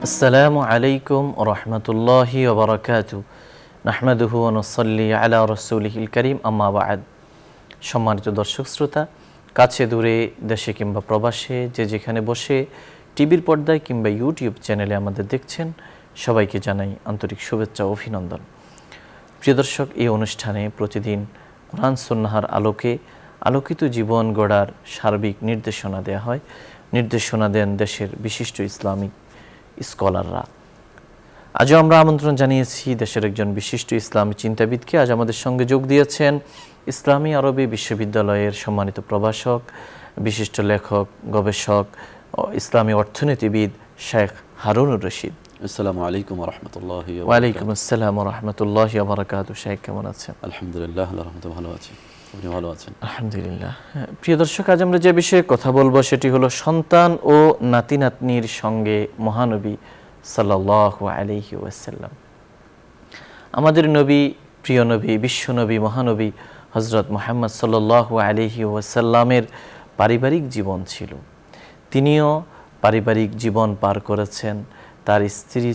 আসসালামু আলাইকুম রহমতুল্লাহি ওবরাকাতু নাহমাদুহু ওয়া নুসাল্লি আলা রাসূলিহিল কারীম আম্মা বা'দ। সম্মানিত দর্শক শ্রোতা, কাছে দূরে, দেশে কিংবা প্রবাসে, যে যেখানে বসে টিভির পর্দায় কিংবা ইউটিউব চ্যানেলে আমাদের দেখছেন, সবাইকে জানাই আন্তরিক শুভেচ্ছা ও অভিনন্দন। প্রিয় দর্শক, এই অনুষ্ঠানে প্রতিদিন কোরআন সুন্নাহর আলোকে আলোকিত জীবন গড়ার সার্বিক নির্দেশনা দেওয়া হয়। নির্দেশনা দেন দেশের বিশিষ্ট ইসলামিক স্কলাররা। আজও আমরা আমন্ত্রণ জানিয়েছি দেশের একজন বিশিষ্ট ইসলামী চিন্তাবিদকে। আজ আমাদের সঙ্গে যোগ দিয়েছেন ইসলামী আরবি বিশ্ববিদ্যালয়ের সম্মানিত প্রভাষক, বিশিষ্ট লেখক, গবেষক ও ইসলামী অর্থনীতিবিদ শেখ হারুনুর রশিদ। আসসালামু আলাইকুম ওয়া রাহমাতুল্লাহি ওয়া ওয়ালাইকুম আসসালাম ওয়া রাহমাতুল্লাহি ওয়া বারাকাতুহু। শেখ, কেমন আছেন? আলহামদুলিল্লাহ, আল্লাহর রহমতে ভালো আছি। আপনি ভালো আছেন? আলহামদুলিল্লাহ। প্রিয় দর্শক, আজ আমরা যে বিষয়ে কথা বলবো সেটি হলো সন্তান ও নাতি নাতনির সঙ্গে মহানবী সাল্লাল্লাহু আলাইহি ওয়াসাল্লাম। আমাদের নবী, প্রিয় নবী, বিশ্বনবী, মহানবী হযরত মুহাম্মদ সাল্লাল্লাহু আলাইহি ওয়াসাল্লামের পারিবারিক জীবন ছিল। তিনিও পারিবারিক জীবন পার করেছেন। তার স্ত্রী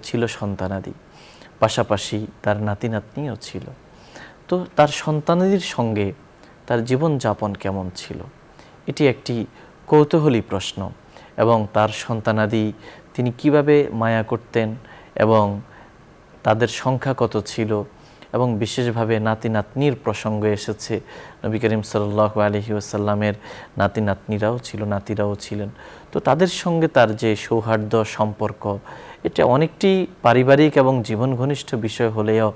ছিল সন্তানাদি, পাশাপাশি তার নাতি নাতনিও ছিল। তো তার সন্তানাদির সঙ্গে তার জীবনযাপন কেমন ছিল, এটি একটি কৌতূহলী প্রশ্ন। এবং তার সন্তানাদি তিনি কিভাবে মায়া করতেন এবং তাদের সংখ্যা কত ছিল, এবং বিশেষভাবে নাতি নাতনির প্রসঙ্গ এসেছে। নবী করিম সাল্লাল্লাহু আলাইহি ওয়াসাল্লামের নাতি নাতনিরাও ছিল, নাতিরাও ছিলেন। তো তাদের সঙ্গে তার যে সৌহার্দ্য সম্পর্ক, এটা অনেকটি পারিবারিক এবং জীবন ঘনিষ্ঠ বিষয় হলেও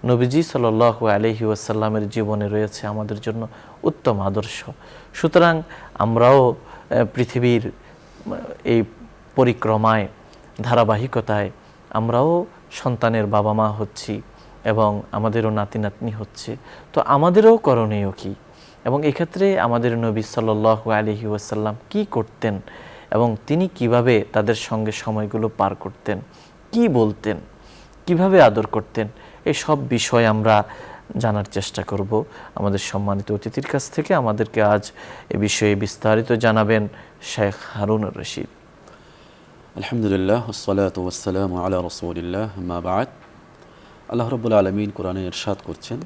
নবীজি সাল্লাল্লাহু আলাইহি ওয়াসাল্লামের জীবনে রয়েছে আমাদের জন্য উত্তম আদর্শ। সুতরাং আমরাও পৃথিবীর এই পরিক্রমায়, ধারাবাহিকতায় আমরাও সন্তানের বাবা মা হচ্ছি এবং আমাদেরও নাতি নাতনি হচ্ছে। তো আমাদেরও করণীয় কি, এবং এক্ষেত্রে আমাদের নবী সাল্লাল্লাহু আলাইহি ওয়াসাল্লাম কি করতেন এবং তিনি কিভাবে তাদের সঙ্গে সময়গুলো পার করতেন, কি বলতেন, কিভাবে আদর করতেন, এই সব বিষয় আমরা জানার চেষ্টা করব আমাদের সম্মানিত অতিথির কাছ থেকে। আমাদেরকে আজ এ বিষয়ে বিস্তারিত জানাবেন শেখ হারুনুর রশিদ। আলহামদুলিল্লাহ, ওয়াসসালাতু ওয়াসসালামু আলা রাসূলিল্লাহ, আম্মা বা'দ। আল্লাহ রাব্বুল আলামিন কোরআনে ইরশাদ করছেন,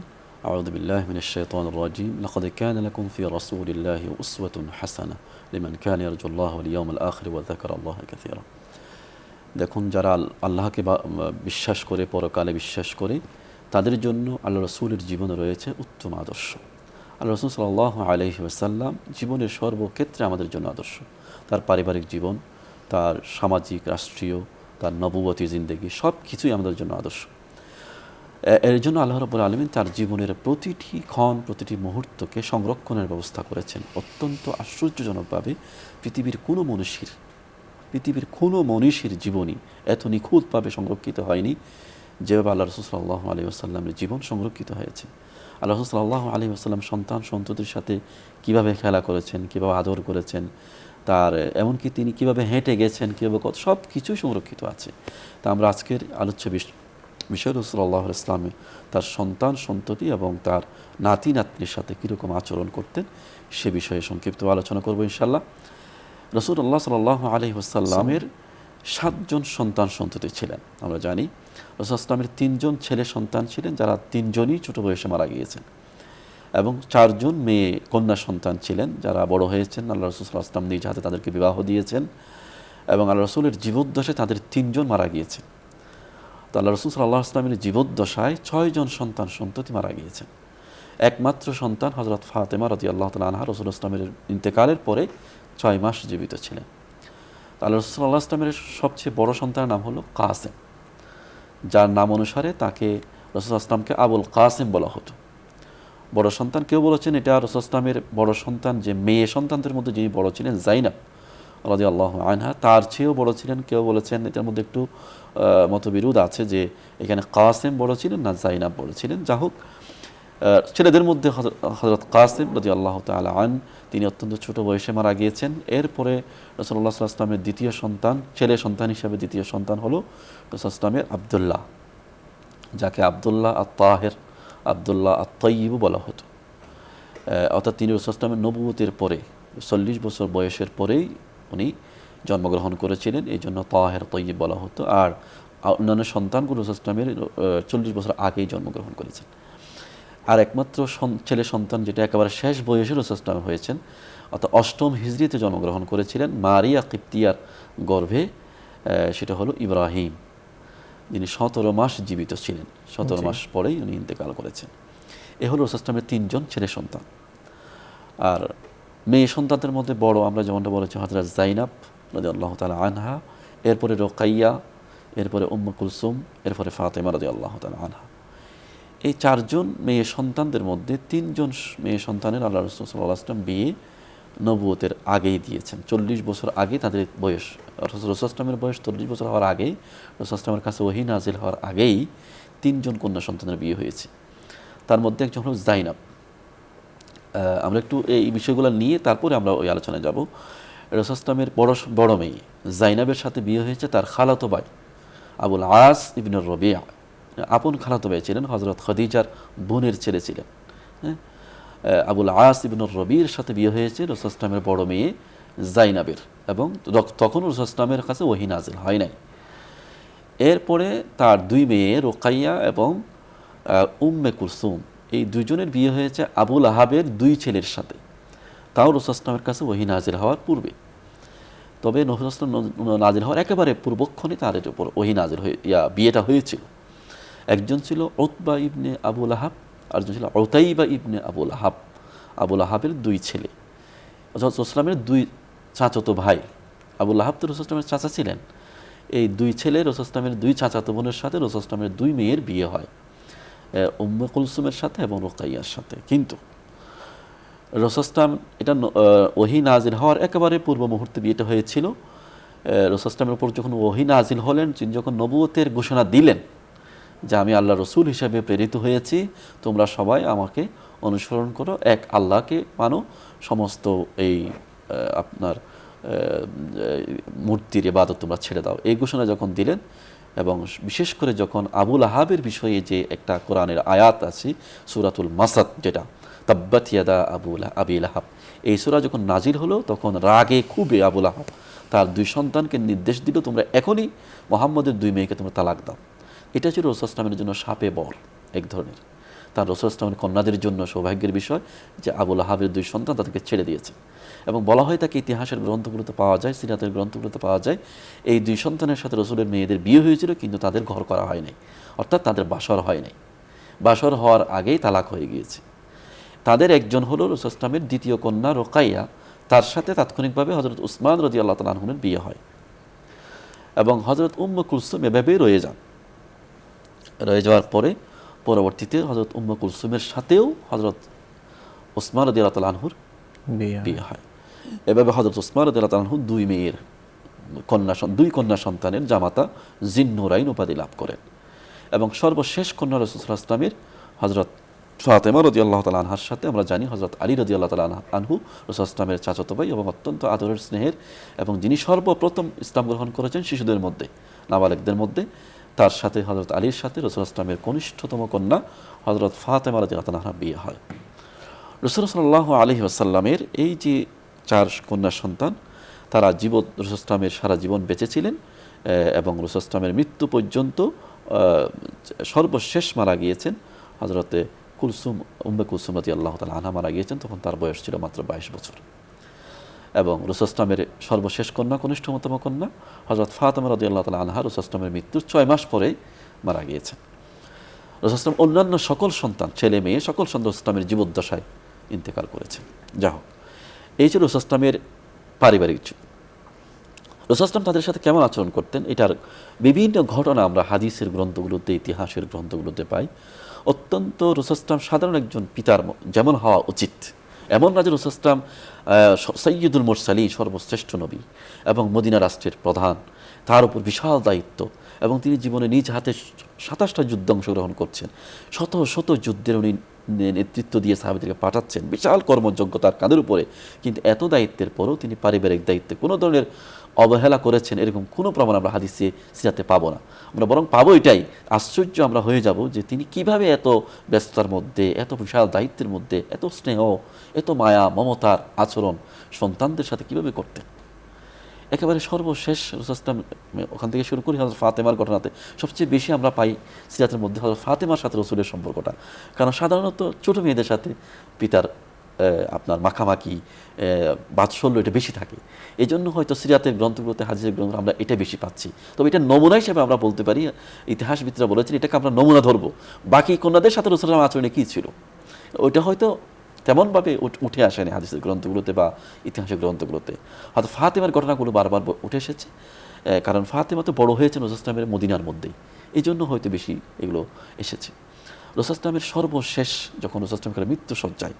আউযু বিল্লাহি মিনাশ শাইতানির রাজীম, লাকাদ কানা লাকুম ফি রাসূলিল্লাহি উসওয়াতুন হাসানাহ লিমান কানা ইয়ারজুল্লাহ ওয়াল ইয়াউমাল আখির ওয়া যাকারাল্লাহা কাসীরা। দেখুন, যারা আল্লাহকে বিশ্বাস করে, পরকালে বিশ্বাস করে, তাদের জন্য আল্লাহ রাসূলের জীবনে রয়েছে উত্তম আদর্শ। আল্লাহ রাসূল সাল্লাল্লাহু আলাইহি ওয়াসাল্লাম জীবনের সর্বক্ষেত্রে আমাদের জন্য আদর্শ। তার পারিবারিক জীবন, তার সামাজিক, রাষ্ট্রীয়, তার নবুয়তি জিন্দেগি, সব কিছুই আমাদের জন্য আদর্শ। এর জন্য আল্লাহ রাব্বুল আলামিন তার জীবনের প্রতিটি ক্ষণ, প্রতিটি মুহূর্তকে সংরক্ষণের ব্যবস্থা করেছেন অত্যন্ত আশ্চর্যজনকভাবে। পৃথিবীর কোনো মনীষীর জীবনী এত নিখুঁতভাবে সংরক্ষিত হয়নি যেভাবে আল্লাহ রাসূল সাল্লাল্লাহু আলাইহি ওয়াসাল্লামের জীবন সংরক্ষিত হয়েছে। আল্লাহ রাসূল সাল্লাল্লাহু আলাইহি ওয়াসাল্লাম সন্তান সন্ততির সাথে কীভাবে খেলা করেছেন, কীভাবে আদর করেছেন, তার এমনকি তিনি কীভাবে হেঁটে গেছেন, কীভাবে সব কিছুই সংরক্ষিত আছে। তা আমরা আজকের আলোচ্য বিষয় রাসূল সাল্লাল্লাহু আলাইহি ওয়াসাল্লাম তার সন্তান সন্ততি এবং তার নাতি নাতনির সাথে কীরকম আচরণ করতেন সে বিষয়ে সংক্ষিপ্ত আলোচনা করব ইনশাআল্লাহ। রাসূলুল্লাহ সাল্লাল্লাহু আলাইহি ওয়াসাল্লামের 7 জন সন্তান সন্ততি ছিলেন। আমরা জানি রাসূল ইসলামের 3 জন ছেলে সন্তান ছিলেন, যারা 3 জনই ছোট বয়সে মারা গিয়েছেন, এবং 4 জন মেয়ে কন্যা সন্তান ছিলেন, যারা বড় হয়েছেন। আল্লাহ রাসূল সাল্লাল্লাহু আলাইহি ওয়াসাল্লাম নিজ হাতে তাদেরকে বিবাহ দিয়েছেন, এবং আল্লাহ রাসূলের জীবদ্দশায় তাদের 3 জন মারা গিয়েছেন। তো আল্লাহ রাসূল সাল্লাল্লাহু আলাইহি ওয়াসাল্লামের জীবদ্দশায় 6 জন সন্তান সন্ততি মারা গিয়েছেন। একমাত্র সন্তান হযরত ফাতেমা রাদিয়াল্লাহু তাআলা আনহা রাসূল ইসলামের ইন্তেকালের পরে 6 মাস জীবিত ছিলেন। আল্লাহ রাসূল সাল্লাল্লাহু আলাইহি ওয়াসাল্লামের সবচেয়ে বড় সন্তানের নাম হলো কাসেম, যার নাম অনুসারে তাকে রাসূল সাল্লাল্লাহু আলাইহি ওয়াসাল্লামকে আবুল কাসেম বলা হতো। বড় সন্তান কেউ বলেছেন এটা রাসূল সাল্লাল্লাহু আলাইহি ওয়াসাল্লামের বড় সন্তান, যে মেয়ে সন্তানদের মধ্যে যিনি বড় ছিলেন যায়নাব রাদিয়াল্লাহু আনহা, তার চেয়েও বড় ছিলেন। কেউ বলেছেন, এটার মধ্যে একটু মতবিরোধ আছে যে এখানে কাসেম বড় ছিলেন না যায়নাব বড় ছিলেন। যা হোক, ছেলেদের মধ্যে হযরত কাসেম রাদিয়াল্লাহু তাআলা আন, তিনি অত্যন্ত ছোট বয়সে মারা গিয়েছেন। এরপরে রাসূলুল্লাহ সাল্লাল্লাহু আলাইহি ওয়াসাল্লামের দ্বিতীয় সন্তান, ছেলে সন্তান হিসেবে দ্বিতীয় সন্তান হলো রাসূল সাল্লাল্লাহু আলাইহি ওয়াসাল্লামের আব্দুল্লাহ, যাকে আব্দুল্লাহ আত-তাহির, আব্দুল্লাহ আত-তাইয়্যিব বলা হতো। অর্থাৎ তিনি রাসূল সাল্লাল্লাহু আলাইহি ওয়াসাল্লামের নবুয়তের পরে 40 বছর বয়সের পরেই উনি জন্মগ্রহণ করেছিলেন, এই জন্য তাহের তৈয়ব বলা হতো। আর অন্যান্য সন্তানগুলো রাসূল ইসলামের 40 বছর আগেই জন্মগ্রহণ করেছেন। আর একমাত্র ছেলে সন্তান যেটা একেবারে শেষ বয়সে রাসূল ইসলাম হয়েছেন, অর্থাৎ 8ম হিজরিতে জন্মগ্রহণ করেছিলেন মারিয়া কিপ্তিয়ার গর্ভে, সেটা হলো ইব্রাহিম, যিনি 17 মাস জীবিত ছিলেন। 17 মাস পরেই উনি ইন্তেকাল করেছেন। এ হলো রাসূল ইসলামের 3 জন ছেলে সন্তান। আর মেয়ে সন্তানদের মধ্যে বড় আমরা যেমনটা বলেছি হযরত যায়নাব রাদিয়াল্লাহু তাআলা আনহা, এরপরে রোকাইয়া, এরপরে উম্মে কুলসুম, এরপরে ফাতেমা রাদিয়াল্লাহু তাআলা আনহা। এই 4 জন মেয়ে সন্তানদের মধ্যে 3 জন মেয়ে সন্তানের আল্লাহ রাসূল সাল্লাল্লাহু আলাইহি ওয়াসাল্লাম বিয়ে নবুয়তের আগেই দিয়েছেন। 40 বছর আগে তাদের বয়স, রাসূল ইসলামের বয়স 40 বছর হওয়ার আগেই, রাসূল ইসলামের কাছে ওহী নাজিল হওয়ার আগেই 3 জন কন্যা সন্তানের বিয়ে হয়েছে। তার মধ্যে একজন হলো যায়নাব। আমরা একটু এই বিষয়গুলো নিয়ে তারপরে আমরা ওই আলোচনায় যাব। রাসূল ইসলামের বড় মেয়ে যায়নাবের সাথে বিয়ে হয়েছে তার খালাতো ভাই আবুল আস ইবনে রবিয়া, আপন খালাতো ভাই ছিলেন, হযরত খাদিজার বোনের ছেলে ছিলেন। হ্যাঁ, আবুল আস ইবনে রবির সাথে বিয়ে হয়েছে রাসূল ইসলামের বড় মেয়ে যায়নাবের, এবং তখন রাসূল ইসলামের কাছে ওহী নাজিল হয় নাই। এরপরে তার 2 মেয়ে রোকাইয়া এবং উম্মে কুলসুম, এই 2 জনের বিয়ে হয়েছে আবু লাহাবের 2 ছেলের সাথে, তাও রাসূল ইসলামের কাছে ওহী নাজিল হওয়ার পূর্বে। তবে নবী রাসূল নাজিল হওয়ার একেবারে পূর্বক্ষণে তাদের উপর ওহী নাজিল হয়ে বিয়েটা হয়েছিল। একজন ছিল উতবা ইবনে আবু লাহাব, আরেকজন ছিল উতাইবা ইবনে আবু লাহাব। আবু লাহাবের 2 ছেলে, রাসূল ইসলামের 2 চাচাতো ভাই। আবু লাহাব তো রাসূল ইসলামের চাচা ছিলেন। এই 2 ছেলে রাসূল ইসলামের 2 চাচাতো বোনের সাথে রাসূল ইসলামের 2 মেয়ের বিয়ে হয়, উম্মে কুলসুমের সাথে এবং রোকাইয়ার সাথে। কিন্তু রাসূল ইসলাম এটা ওহী নাজিল হওয়ার একেবারে পূর্ব মুহূর্তে বিয়েটা হয়েছিল। রাসূল ইসলামের উপর যখন ওহী নাজিল হলেন, তিনি যখন নবুয়তের ঘোষণা দিলেন যে আমি আল্লাহ রসুল হিসেবে প্রেরিত হয়েছি, তোমরা সবাই আমাকে অনুসরণ করো, এক আল্লাহকে মানো, সমস্ত এই আপনার মূর্তির ইবাদত তোমরা ছেড়ে দাও, এই ঘোষণা যখন দিলেন, এবং বিশেষ করে যখন আবু লাহাবের বিষয়ে যে একটা কোরআনের আয়াত আছে সূরাতুল মাসাদ, যেটা তাব্বাত ইয়াদা আবি লাহাব, এই সূরা যখন নাজিল হলো তখন রাগে খুবই আবু লাহাব তার 2 সন্তানকে নির্দেশ দিল, তোমরা এখনই মুহাম্মদের 2 মেয়েকে তোমরা তালাক দাও। এটা ছিল রাসূল ইসলামের জন্য শাপে বর এক ধরনের। তার রাসূল ইসলামের কন্যাদের জন্য সৌভাগ্যের বিষয় যে আবু লাহাবের 2 সন্তান তাদেরকে ছেড়ে দিয়েছে। এবং বলা হয় তাকে ইতিহাসের গ্রন্থগুলোতে পাওয়া যায়, সিরাতের গ্রন্থগুলোতে পাওয়া যায়, এই 2 সন্তানের সাথে রাসূলের মেয়েদের বিয়ে হয়েছিল, কিন্তু তাদের ঘর করা হয় নাই, অর্থাৎ তাদের বাসর হয় নাই, বাসর হওয়ার আগেই তালাক হয়ে গিয়েছে। তাদের একজন হলো রাসূল ইসলামের 2য় কন্যা রোকাইয়া, তার সাথে তাৎক্ষণিকভাবে হযরত উসমান রাদিয়াল্লাহু তাআলা আনহুর বিয়ে হয়, এবং হযরত উম্মে কুলসুম এভাবেই রয়ে যাওয়ার পরে পরবর্তীতে হযরত উম্মে কুলসুমের সাথেও হযরত উসমান রাদিয়াল্লাহু তাআলা আনহুর বিয়ে হয়। এভাবে হযরত উসমান রাদিয়াল্লাহু তাআলা আনহু 2 কন্যা সন্তানের জামাতা জিন্নুরাইন উপাধি লাভ করেন, এবং সর্বশেষ কন্যা রাসূল সাল্লাল্লাহু আলাইহি ওয়াসাল্লামের হযরত ফাতেমা রাদিয়াল্লাহু তাআলা আনহার সাথে আমরা জানি হযরত আলী রাদিয়াল্লাহু তাআলা আনহু রাসূল ইসলামের চাচাতো ভাই এবং অত্যন্ত আদরের স্নেহের, এবং যিনি সর্বপ্রথম ইসলাম গ্রহণ করেছেন শিশুদের মধ্যে, নাবালেগদের মধ্যে, তার সাথে হযরত আলীর সাথে রাসূল ইসলামের কনিষ্ঠতম কন্যা হযরত ফাতেমা রাদিয়াল্লাহু তাআলার বিয়ে হয়। রাসূল সাল্লাল্লাহু আলাইহি ওয়াসাল্লামের এই যে 4 কন্যা সন্তান, তারা রাসূল ইসলামের সারা জীবন বেঁচে ছিলেন, এবং রাসূল ইসলামের মৃত্যু পর্যন্ত সর্বশেষ মারা গিয়েছেন হযরতে কুলসুম, উম্মে কুলসুম রাদিয়াল্লাহু তাআলা আনহা মারা গিয়েছেন, তখন তার বয়স ছিল মাত্র 22 বছর। এবং রাসূল ইসলামের সর্বশেষ কন্যা, কনিষ্ঠতম কন্যা হযরত ফাতেমা রাদিয়াল্লাহু তাআলা আনহা রাসূল ইসলামের মৃত্যুর 6 মাস পরেই মারা গিয়েছেন। রাসূল ইসলাম অন্যান্য সকল সন্তান, ছেলে মেয়ে সকল সন্তান ইসলামের জীবদ্দশায় ইন্তেকাল করেছেন। যা হোক, এই ছিল রাসূল ইসলামের পারিবারিক। রাসূল ইসলাম তাদের সাথে কেমন আচরণ করতেন, এটার বিভিন্ন ঘটনা আমরা হাদিসের গ্রন্থগুলোতে, ইতিহাসের গ্রন্থগুলোতে পাই। অত্যন্ত রাসূল ইসলাম সাধারণ একজন পিতার যেমন হওয়া উচিত, এমন রাজা রাসূল ইসলাম সাইয়্যিদুল মুরসালিন, সর্বশ্রেষ্ঠ নবী এবং মদিনা রাষ্ট্রের প্রধান, তার উপর বিশাল দায়িত্ব, এবং তিনি জীবনে নিজ হাতে 27টা যুদ্ধে অংশগ্রহণ করছেন, শত শত যুদ্ধের উনি নেতৃত্ব দিয়ে সাহাবীদেরকে পাঠাচ্ছেন, বিশাল কর্মযোগ্যতার কাঁধের উপরে। কিন্তু এত দায়িত্বের পরেও তিনি পারিবারিক দায়িত্বে কোনো ধরনের অবহেলা করেছেন এরকম কোনো প্রমাণ আমরা হাদিসে সিরাতে পাবো না। আমরা বরং পাবো এটাই আশ্চর্য আমরা হয়ে যাব যে তিনি কিভাবে এত ব্যস্ততার মধ্যে, এত বিশাল দায়িত্বের মধ্যে এত স্নেহ, এত মায়া মমতার আচরণ সন্তানদের সাথে কিভাবে করতেন। একেবারে সর্বশেষ রসুলাম, ওখান থেকে শুরু করি হযরত ফাতেমার ঘটনাতে সবচেয়ে বেশি আমরা পাই সিরাতের মধ্যে হযরত ফাতেমার সাথে রসুলের সম্পর্কটা। কারণ সাধারণত ছোট মেয়েদের সাথে পিতার আপনার মাখামাখি বাৎসল্য এটা বেশি থাকে, এই জন্য হয়তো সিরাতের গ্রন্থগুলোতে, হাদিসের গ্রন্থ আমরা এটা বেশি পাচ্ছি। তবে এটা নমুনা হিসেবে আমরা বলতে পারি, ইতিহাসবিদরা বলেছেন এটাকে আমরা নমুনা ধরবো। বাকি কন্যাদের সাথে রসুলের আচরণে কী ছিল ওইটা হয়তো তেমনভাবে উঠে আসেনি হাদিসের গ্রন্থগুলোতে বা ইতিহাসের গ্রন্থগুলোতে। হয়তো ফাতেমার ঘটনাগুলো বারবার উঠে এসেছে, কারণ ফাতেমা তো বড় হয়েছেন রসুল ইসলামের মদিনার মধ্যেই, এই জন্য হয়তো বেশি এগুলো এসেছে। রসুল ইসলামের সর্বশেষ যখন রসুল ইসলামের মৃত্যু সজ্জায়,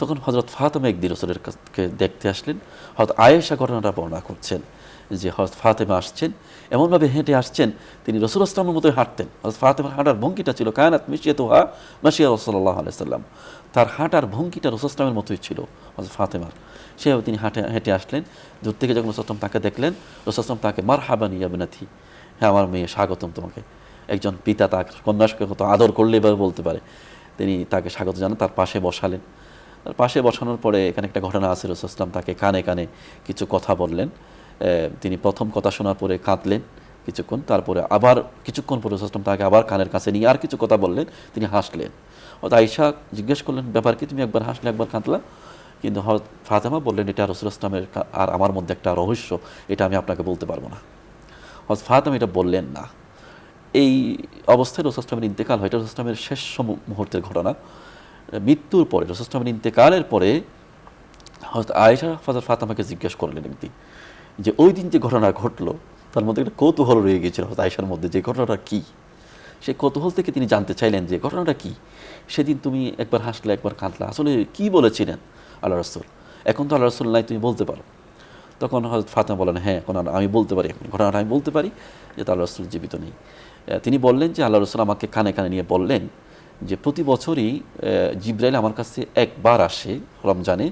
তখন হযরত ফাতেমা একদিন রসুলের কাছে দেখতে আসলেন। হয়তো আয়েশা ঘটনাটা বর্ণনা করছেন যে হযরত ফাতেমা আসছেন, এমনভাবে হেঁটে আসছেন তিনি রসুল ইসলামের মতোই হাঁটতেন। হযরত ফাতেমার হাঁটার ভঙ্গিটা ছিল কায়নাত মিশিয়াতুহা মাশিয়া রাসূলুল্লাহ সাল্লাল্লাহু আলাইহি ওয়াসাল্লাম, তার হাঁটার ভঙ্গিটা রসুল ইসলামের মতোই ছিল হযরত ফাতেমার। সেভাবে তিনি হেঁটে আসলেন। দূর থেকে যখন রসুল ইসলাম তাকে দেখলেন, রসুল ইসলাম তাকে মারহাবান ইয়া বিনাতি, হ্যাঁ আমার মেয়ে স্বাগতম তোমাকে। একজন পিতা তার কন্যাকে কত আদর করলে এভাবে বলতে পারে, তিনি তাকে স্বাগত জানান, তার পাশে বসালেন। তার পাশে বসানোর পরে এখানে একটা ঘটনা আছে, রসুল ইসলাম তাকে কানে কানে কিছু কথা বললেন। তিনি প্রথম কথা শোনার পরে কাঁদলেন কিছুক্ষণ, তারপরে আবার কিছুক্ষণ পরে রসুল ইসলাম তাকে আবার কানের কাছে নিয়ে আর কিছু কথা বললেন, তিনি হাসলেন। হয়তো আয়েশা জিজ্ঞেস করলেন ব্যাপার কি, তুমি একবার হাসলে একবার কাঁদলা? কিন্তু হযরত ফাতেমা বললেন এটা রসুল ইসলামের আর আমার মধ্যে একটা রহস্য, এটা আমি আপনাকে বলতে পারবো না। হযরত ফাতেমা এটা বললেন না। এই অবস্থায় রসুল ইসলামের ইন্তেকাল হয়, এটা রসুল ইসলামের শেষ মুহূর্তের ঘটনা। মৃত্যুর পরে রসুল ইসলামের ইন্তেকালের পরে হযরত আয়েশা হযরত ফাতেমাকে জিজ্ঞেস করলেন একদিন যে ওই দিন যে ঘটনা ঘটলো তার মধ্যে একটা কৌতূহল রয়ে গিয়েছিল হযরত আয়েশার মধ্যে, যে ঘটনাটা কী। সেই কৌতূহল থেকে তিনি জানতে চাইলেন যে ঘটনাটা কী, সেদিন তুমি একবার হাসলে একবার কাঁদলা, আসলে কী বলেছিলেন আল্লাহ রাসূল? এখন তো আল্লাহ রাসূল নাই, তুমি বলতে পারো। তখন হযরত ফাতেমা বলেন হ্যাঁ এখন আমি বলতে পারি, এখন ঘটনাটা আমি বলতে পারি যে আল্লাহ রাসূল জীবিত নেই। তিনি বললেন যে আল্লাহ রাসূল আমাকে কানে কানে নিয়ে বললেন যে প্রতি বছরই জিবরাইল আমার কাছে একবার আসে রমজানে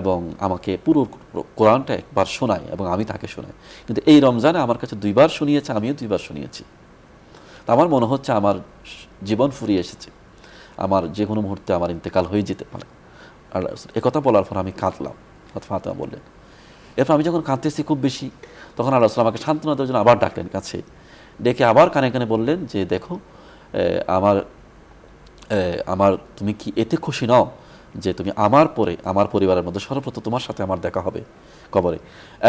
এবং আমাকে পুরো কোরআনটা একবার শোনায় এবং আমি তাকে শোনাই, কিন্তু এই রমজানে আমার কাছে 2 বার শুনিয়েছে, আমিও 2 বার শুনিয়েছি। আমার মনে হচ্ছে আমার জীবন ফুরিয়ে এসেছে, আমার যে কোনো মুহূর্তে আমার ইন্তেকাল হয়ে যেতে পারে। আর একথা বলার পর আমি কাঁদলাম, ফাতেমা বললেন। এরপর আমি যখন কাঁদতেছি খুব বেশি, তখন আল্লাহ রাসূল আমাকে সান্ত্বনা দেওয়ার জন্য আবার ডাকলেন কাছে, ডেকে আবার কানে কানে বললেন যে দেখো আমার তুমি কি এতে খুশি নও যে তুমি আমার পরে আমার পরিবারের মধ্যে সর্বপ্রথম তোমার সাথে আমার দেখা হবে কবরে,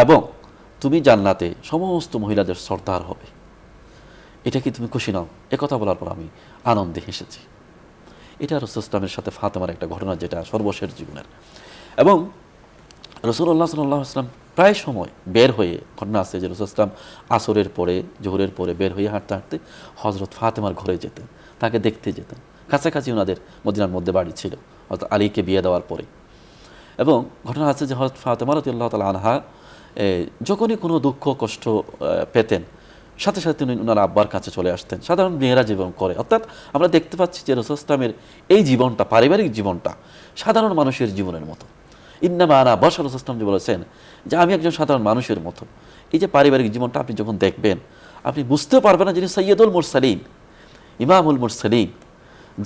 এবং তুমি জান্নাতে সমস্ত মহিলাদের সর্দার হবে, এটা কি তুমি খুশি নও? একথা বলার পর আমি আনন্দে হেসেছি। এটা রাসূল ইসলামের সাথে ফাতেমার একটা ঘটনা, যেটা সর্বশেষ জীবনের। এবং রাসূলুল্লাহ সাল্লাল্লাহু আলাইহি ওয়াসাল্লাম প্রায় সময় বের হয়ে, ঘটনা আছে যে রাসূল ইসলাম আসরের পরে জোহরের পরে বের হয়ে হাঁটতে হাঁটতে হযরত ফাতেমার ঘরে যেতেন, তাকে দেখতে যেতেন। কাছাকাছি ওনাদের মদিনার মধ্যে বাড়ি ছিল হযরত আলীকে বিয়ে দেওয়ার পরে। এবং ঘটনা আছে যে হযরত ফাতেমা রাদিয়াল্লাহু তাআলা আনহা যখনই কোনো দুঃখ কষ্ট পেতেন সাথে সাথে তিনি ওনার আব্বার কাছে চলে আসতেন। সাধারণ মেয়েরা জীবন করে, অর্থাৎ আমরা দেখতে পাচ্ছি যে রাসূল ইসলামের এই জীবনটা, পারিবারিক জীবনটা সাধারণ মানুষের জীবনের মতো। ইন্নামা আনা বাশার, রাসূল ইসলাম যে বলেছেন যে আমি একজন সাধারণ মানুষের মতো। এই যে পারিবারিক জীবনটা আপনি যখন দেখবেন, আপনি বুঝতেও পারবেন না যিনি সাইয়্যিদুল মুরসালিন, ইমামুল মুরসালিন,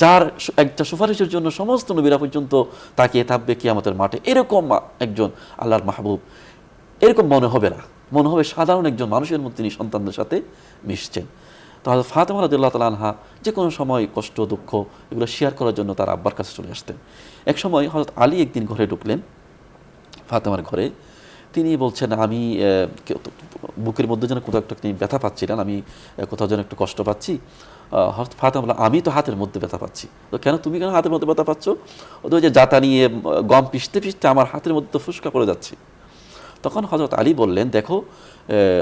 যার একটা সুপারিশের জন্য সমস্ত নবীরা পর্যন্ত তাকিয়ে থাকবে কিয়ামতের মাঠে, এরকম একজন আল্লাহর মাহবুব, এরকম মনে হবে না, মনে হবে সাধারণ একজন মানুষের মধ্যে তিনি সন্তানদের সাথে মিশছেন। তো হযরত ফাতেমা রাদিয়াল্লাহু তাআলা আনহা যে কোনো সময় কষ্ট দুঃখ এগুলো শেয়ার করার জন্য তার আব্বার কাছে চলে আসতেন। এক সময় হযরত আলী একদিন ঘরে ঢুকলেন, ফাতেমার ঘরে। তিনি বলছেন আমি বুকের মধ্যে যেন কোথাও একটা তিনি ব্যথা পাচ্ছিলেন, আমি কোথাও যেন একটু কষ্ট পাচ্ছি। হযরত ফাতেমা বললেন আমি তো হাতের মধ্যে ব্যথা পাচ্ছি। তো কেন, তুমি কেন হাতের মধ্যে ব্যথা পাচ্ছ? ওই যে জাতা নিয়ে গম পিষতে পিষতে আমার হাতের মধ্যে তো ফুসকা পড়ে যাচ্ছে। তখন হযরত আলী বললেন দেখো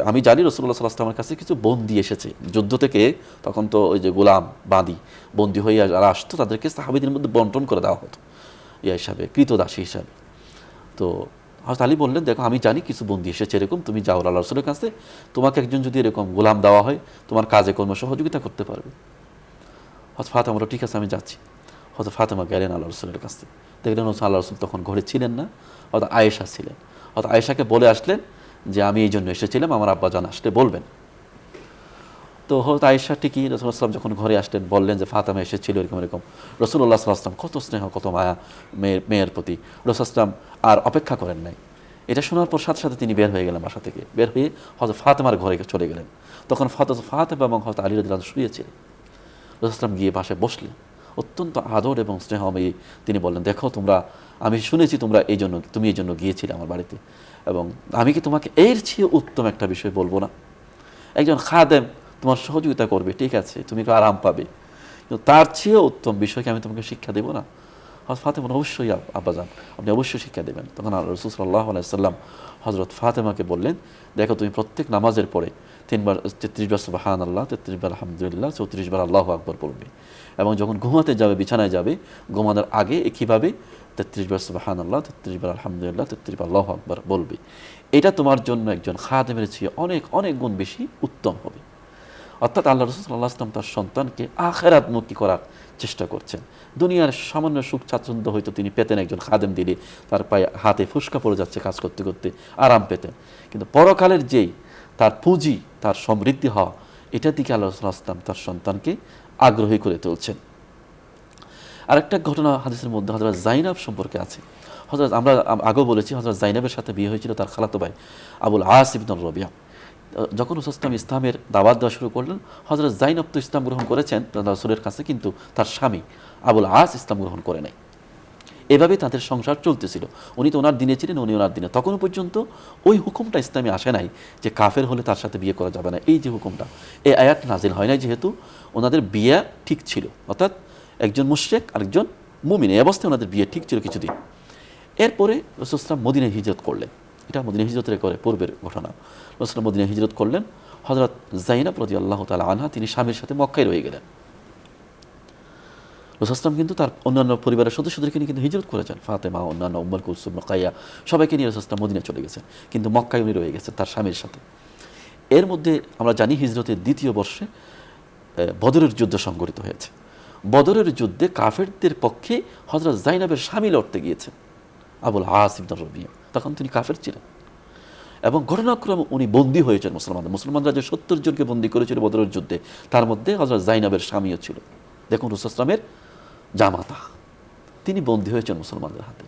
আমি জানি রাসূলুল্লাহ সাল্লাল্লাহু আলাইহি ওয়াসাল্লামের কাছে কিছু বন্দী এসেছে যুদ্ধ থেকে, তখন তো ওই যে গোলাম বাঁদী বন্দী হয়ে যারা আসতো তাদেরকে সাহাবীদের মধ্যে বন্টন করে দেওয়া হতো ইয়া হিসাবে, কৃতদাসী হিসাবে। তো হযরত আলী বললেন দেখো আমি জানি কিছু বন্দী এসেছে এরকম, তুমি যাও আল্লাহর রাসূলের কাছে, তোমাকে একজন যদি এরকম গোলাম দেওয়া হয় তোমার কাজে কর্মে সহযোগিতা করতে পারবে। হযরত ফাতেমা বলল ঠিক আছে আমি যাচ্ছি। হযরত ফাতেমা গেলেন আল্লাহর রাসূলের কাছে, দেখলেন আল্লাহর রাসূল তখন ঘরে ছিলেন না, হয়তো আয়েশা ছিলেন। হয়তো আয়েশাকে বলে আসলেন যে আমি এই জন্য এসেছিলাম, আমার আব্বা জান আসলে বলবেন। তো হয়তো আয়েশা ঠিকই রাসূলুল্লাহ সাল্লাল্লাহু আলাইহি ওয়াসাল্লাম যখন ঘরে আসলেন বললেন যে ফাতেমা এসেছিল এরকম এরকম। রাসূলুল্লাহ সাল্লাল্লাহু আলাইহি ওয়াসাল্লাম কত স্নেহ কত মায়া মেয়ের প্রতি, রাসূলুল্লাহ সাল্লাল্লাহু আলাইহি ওয়াসাল্লাম আর অপেক্ষা করেন নাই, এটা শোনার পর সাথে সাথে তিনি বের হয়ে গেলেন বাসা থেকে, বের হয়ে হযরত ফাতেমার ঘরে চলে গেলেন। তখন ফাতেমা এবং হযরত আলী রাদিয়াল্লাহু আনহু শুয়েছিলেন। রাসূল গিয়ে পাশে বসলেন, অত্যন্ত আদর এবং স্নেহময়ী তিনি বললেন, দেখো তোমরা, আমি শুনেছি তুমি এই জন্য গিয়েছিলে আমার বাড়িতে, এবং আমি কি তোমাকে এর চেয়ে উত্তম একটা বিষয় বলবো না? একজন খাদেম তোমার সহযোগিতা করবে, ঠিক আছে, তুমি একটু আরাম পাবে, কিন্তু তার চেয়েও উত্তম বিষয়কে আমি তোমাকে শিক্ষা দেবো না? হযরত ফাতেমা, অবশ্যই আব্বাজান, আপনি অবশ্যই শিক্ষা দেবেন। তখন রাসূল সাল্লাল্লাহু আলাইহি ওয়াসাল্লাম হযরত ফাতেমাকে বললেন, দেখো তুমি প্রত্যেক নামাজের পরে 33 বার সুবহানাল্লাহ, 33 বার আলহামদুলিল্লাহ, 34 বার আল্লাহু আকবার পড়বে, এবং যখন ঘুমাতে যাবে, বিছানায় যাবে, ঘুমানোর আগে একইভাবে 33 বার সুবহানাল্লাহ, 33 বার আলহামদুলিল্লাহ, 33 বার আল্লাহু আকবার বলবে। এটা তোমার জন্য একজন খাদেমের চেয়ে অনেক অনেক গুণ বেশি উত্তম হবে। অর্থাৎ আল্লাহ রাসূল সাল্লাল্লাহু আলাইহি ওয়াসাল্লাম তার সন্তানকে আখিরাতমুখী করার চেষ্টা করছেন। দুনিয়ার সামান্য সুখ স্বাচ্ছন্দ্য হয়তো তিনি পেতেন, একজন খাদেম দিলে তার পায়ে হাতে ফুসকা পড়ে যাচ্ছে কাজ করতে করতে, আরাম পেতেন, কিন্তু পরকালের যেই তার পুঁজি, তার সমৃদ্ধি হওয়া, এটার দিকে আল্লাহ রাসূল সাল্লাল্লাহু আলাইহি ওয়াসাল্লাম তার সন্তানকে আগ্রহী করে তুলছেন। আরেকটা ঘটনা হাদিসের মধ্যে হযরত যায়েনব সম্পর্কে আছে। আমরা আগেও বলেছি, হযরত যায়েনবের সাথে বিয়ে হয়েছিল তার খালাতো ভাই আবুল আস ইবনে রবিয়া। যখন রাসূল সাল্লাল্লাহু ইসলামের দাওয়াত দেওয়া শুরু করলেন, হযরত যায়েনব তো ইসলাম গ্রহণ করেছেন রাসূলের কাছে, কিন্তু তার স্বামী আবুল আস ইসলাম গ্রহণ করে নাই। এভাবেই তাদের সংসার চলতেছিল। উনি তো ওনার দিনে ছিলেন, উনি ওনার দিনে। তখনও পর্যন্ত ওই হুকুমটা ইসলামে আসে নাই যে কাফের হলে তার সাথে বিয়ে করা যাবে না, এই যে হুকুমটা, এই আয়াত নাজিল হয় নাই, যেহেতু ওনাদের বিয়ে ঠিক ছিল, অর্থাৎ একজন মুশরিক আরেকজন মুমিন, এই অবস্থায় ওনাদের বিয়ে ঠিক ছিল কিছুদিন। এরপরে রাসূল সাল্লাল্লাহু মদিনায় হিজরত করলেন। এটা মদিনায় হিজরতের করে পূর্বের ঘটনা। রাসূল মদিনায় হিজরত করলেন। হযরত যায়েনব রাদিয়াল্লাহু তাআলা আনহা তিনি স্বামীর সাথে মক্কায় রয়ে গেলেন। রাসূল সাল্লাল্লাহু কিন্তু তার অন্যান্য পরিবারের সদস্যদেরকে নিয়ে কিন্তু হিজরত করেছেন, ফাতেমা, অন্যান্য উম্মুল কুলসুম, রুকাইয়া, সবাইকে নিয়ে রাসূল সাল্লাল্লাহু মদিনায় চলে গেছেন, কিন্তু মক্কায় উনি রয়ে গেছেন তার স্বামীর সাথে। এর মধ্যে আমরা জানি হিজরতের দ্বিতীয় বর্ষে বদরের যুদ্ধ সংঘটিত হয়েছে। বদরের যুদ্ধে কাফেরদের পক্ষে হযরত যায়েনবের স্বামী লড়তে গিয়েছেন, আবুল আস ইবনে রবিয়া। তখন তিনি কাফের ছিলেন, এবং ঘটনাক্রমে উনি বন্দী হয়েছেন মুসলমানরা যে 70 জনকে বন্দী করেছিল বদরের যুদ্ধে, তার মধ্যে হযরত যায়েনবের স্বামীও ছিল। দেখুন, রাসূল সাল্লাল্লাহু আলাইহি ওয়াসাল্লামের জামাতা, তিনি বন্দী হয়েছেন মুসলমানদের হাতে।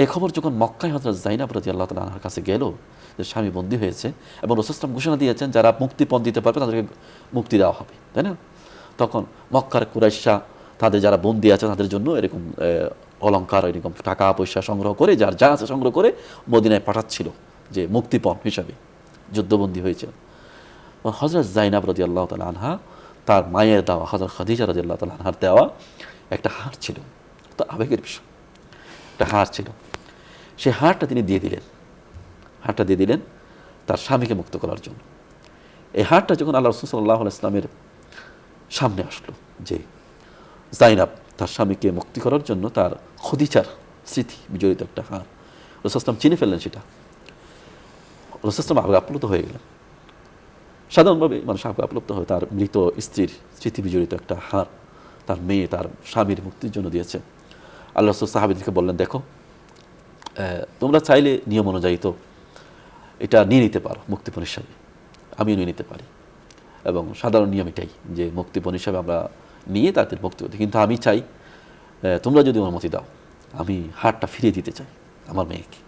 এই খবর যখন মক্কায় হযরত যায়েনব রাদিয়াল্লাহু তাআলা আনহার কাছে গেল যে স্বামী বন্দী হয়েছে, এবং রাসূল সাল্লাল্লাহু আলাইহি ওয়াসাল্লাম ঘোষণা দিয়েছেন যারা মুক্তিপণ দিতে পারবে তাদেরকে মুক্তি দেওয়া হবে, তাই না? তখন মক্কার কুরাইশরা তাদের যারা বন্দী আছে তাদের জন্য এরকম অলংকার, এরকম টাকা পয়সা সংগ্রহ করে, যার যা আছে সংগ্রহ করে মদিনায় পাঠাচ্ছিল যে মুক্তিপণ হিসাবে, যুদ্ধবন্দী হয়েছে। হযরত যায়েনব রাদিয়াল্লাহু তাআলা আনহা, তার মায়ের দেওয়া, হযরত খাদিজা রাদিয়াল্লাহু তাআলা আনহার দেওয়া একটা হার ছিল, তো আবেগের বিষয়, একটা হার ছিল, সেই হারটা তিনি দিয়ে দিলেন তার স্বামীকে মুক্ত করার জন্য। এই হারটা যখন আল্লাহ রাসূল সাল্লাল্লাহু আলাইহি ওয়াসাল্লামের সামনে আসলো, যে যায়েনব তার স্বামীকে মুক্তি করার জন্য তার খদিজার স্মৃতি বিজড়িত একটা হার, রাসূল সাল্লাল্লাহু আলাইহি ওয়াসাল্লাম চিনে ফেললেন সেটা। রাসূল সাল্লাল্লাহু আলাইহি ওয়াসাল্লাম আপ্লুত হয়ে গেলেন। সাধারণভাবে মানুষ আপ্লুত হয়, তার মৃত স্ত্রীর স্মৃতি বিজড়িত একটা হার তার মেয়ে তার স্বামীর মুক্তির জন্য দিয়েছে। আল্লাহ রাসূল সাহাবীদেরকে বললেন, দেখো, তোমরা চাইলে নিয়ম অনুযায়ী তো এটা নিয়ে নিতে পারো মুক্তিপণ হিসাবে, আমিও নিয়ে নিতে পারি, এবং সাধারণ নিয়ম এটাই যে মুক্তিপণ হিসাবে আমরা নিয়ে তাদের মুক্তি করতে, কিন্তু আমি চাই তোমরা যদি অনুমতি দাও, আমি হারটা ফিরিয়ে দিতে চাই আমার মেয়েকে।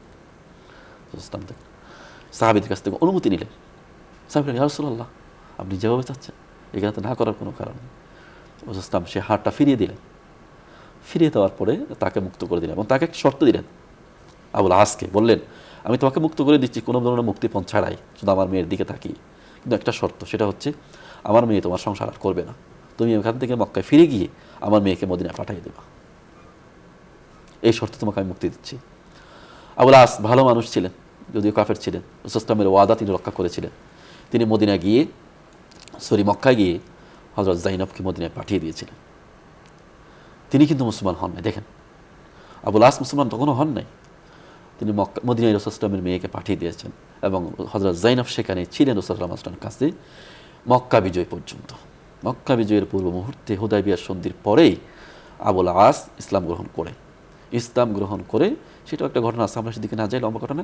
সাহাবীদের কাছ থেকে অনুমতি নিলেন। সাহাবীরা, ইয়া রাসূলুল্লাহ, আপনি যেভাবে চাচ্ছেন, এখানে তো না করার কোনো কারণ নেই। রাসূল সে হারটা ফিরিয়ে দিলেন। ফিরিয়ে দেওয়ার পরে তাকে মুক্ত করে দিলেন, এবং তাকে একটা শর্ত দিলেন। আবুল আসকে বললেন, আমি তোমাকে মুক্ত করে দিচ্ছি কোনো ধরনের মুক্তিপণ ছাড়াই, শুধু আমার মেয়ের দিকে তাকি, কিন্তু একটা শর্ত, সেটা হচ্ছে আমার মেয়ে তোমার সংসার আর করবে না, তুমি এখান থেকে মক্কায় ফিরে গিয়ে আমার মেয়েকে মদিনায় পাঠিয়ে দেবা, এই শর্তে তোমাকে আমি মুক্তি দিচ্ছি। আবুল আস ভালো মানুষ ছিলেন, যদিও কাফের ছিলেন, রাসূল সাল্লাল্লাহু ওয়াদা তিনি রক্ষা করেছিলেন। তিনি মক্কায় গিয়ে হযরত যায়েনবকে মদিনায় পাঠিয়ে দিয়েছিলেন। তিনি কিন্তু মুসলমান হন নাই। দেখেন, আবুল আস মুসলমান তখনও হন নাই, তিনি মদিনায় রাসূল সাল্লাল্লাহু মেয়েকে পাঠিয়ে দিয়েছেন, এবং হযরত যায়েনব সেখানে ছিলেন রাসূল সাল্লাল্লাহু আলাইহি ওয়াসাল্লামের কাছে মক্কা বিজয় পর্যন্ত। মক্কা বিজয়ের পূর্ব মুহূর্তে হুদায়বিয়ার সন্ধির পরেই আবুল আস ইসলাম গ্রহণ করে সেটাও একটা ঘটনা আছে, আমরা সেদিকে না যাই, লম্বা ঘটনা।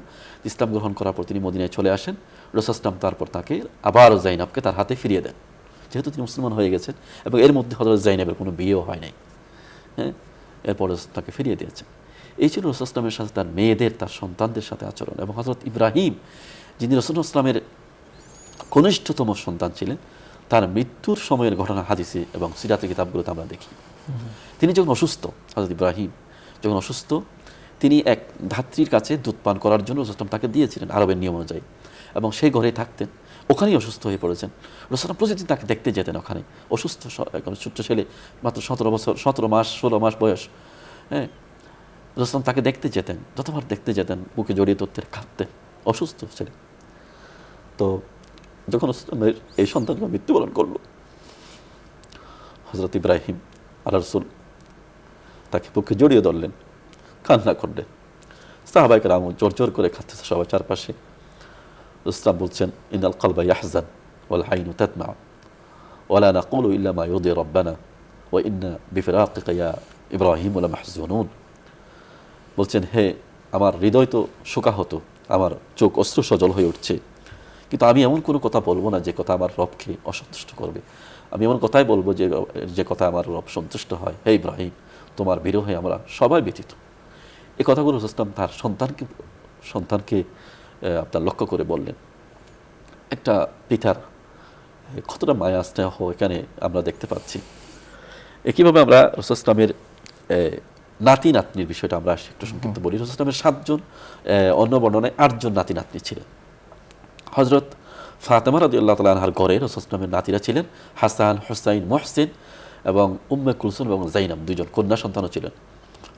ইসলাম গ্রহণ করার পর তিনি মদিনায় চলে আসেন। রাসূল সাল্লাল্লাহু তারপর তাকে আবারও যায়েনবকে তার হাতে ফিরিয়ে দেন, যেহেতু তিনি মুসলমান হয়ে গেছেন, এবং এর মধ্যে হযরত যায়েনবের কোনো বিয়েও হয় নাই। হ্যাঁ, এরপরে তাকে ফিরিয়ে দিয়েছেন। এই ছিল রাসূল ইসলামের সাথে তার মেয়েদের, তার সন্তানদের সাথে আচরণ। এবং হযরত ইব্রাহিম, যিনি রাসূল ইসলামের কনিষ্ঠতম সন্তান ছিলেন, তার মৃত্যুর সময়ের ঘটনা হাদিসে এবং সিরাতের কিতাবগুলোতে আমরা দেখি। তিনি যখন অসুস্থ, হযরত ইব্রাহিম যখন অসুস্থ, তিনি এক ধাত্রীর কাছে দুধ পান করার জন্য রাসূল তাকে দিয়েছিলেন আরবের নিয়ম অনুযায়ী, এবং সেই ঘরেই থাকতেন। ওখানেই অসুস্থ হয়ে পড়েছেন। রাসূল প্রতিদিন তাকে দেখতে যেতেন ওখানে। অসুস্থ একজন ছোট্ট ছেলে, মাত্র 17 বছর, 17 মাস 16 মাস বয়স। হ্যাঁ, রাসূল তাকে দেখতে যেতেন, যতবার দেখতে যেতেন বুকে জড়িয়ে ধরতেন, কাঁদতেন, অসুস্থ ছেলে। তো যখন রাসূলের এই সন্তানরা মৃত্যুবরণ করল, হযরত ইব্রাহিম আল্লাহ রাসূল তাকে বুকে জড়িয়ে ধরলেন, কান্না করলেন। সাহাবায়ে কেরাম জোর জোর করে খাচ্ছে সবাই চারপাশে। রাসূল বলছেন, ইন্নাল কলবা ইয়াহজান ওয়াল আইনু তাদমা ওয়ালা নাকুলু ইল্লা মা ইউরদি রাব্বানা ওয়া ইন্না বিফিরাকিকা ইয়া ইব্রাহিম লামাহজুনুন। বলছেন, হে আমার হৃদয় তো শোকাহত, আমার চোখ অশ্রু সজল হয়ে উঠছে, কিন্তু আমি এমন কোনো কথা বলবো না যে কথা আমার রবকে অসন্তুষ্ট করবে। আমি এমন কথাই বলবো যে কথা আমার রব সন্তুষ্ট হয়। হে ইব্রাহিম, তোমার বিরহে আমরা সবাই ব্যথিত। এই কথাগুলো রাসূল তার সন্তানকে আপনার লক্ষ্য করে বললেন। একটা পিতার কতটা মায়া স্নেহ এখানে আমরা দেখতে পাচ্ছি। একইভাবে আমরা রাসূল ইসলামের নাতি নাতনির বিষয়টা আমরা একটু সংক্ষিপ্ত বলি। রাসূল ইসলামের 7 জন, অন্য বর্ণনায় 8 জন নাতি নাতনি ছিলেন। হযরত ফাতেমা রাদিয়াল্লাহু তাআলা আনহার ঘরে রাসূল ইসলামের নাতিরা ছিলেন হাসান, হুসাইন, মুহসিন এবং উম্মে কুলসুম এবং জাইনাব, 2 জন কন্যা সন্তানও ছিলেন।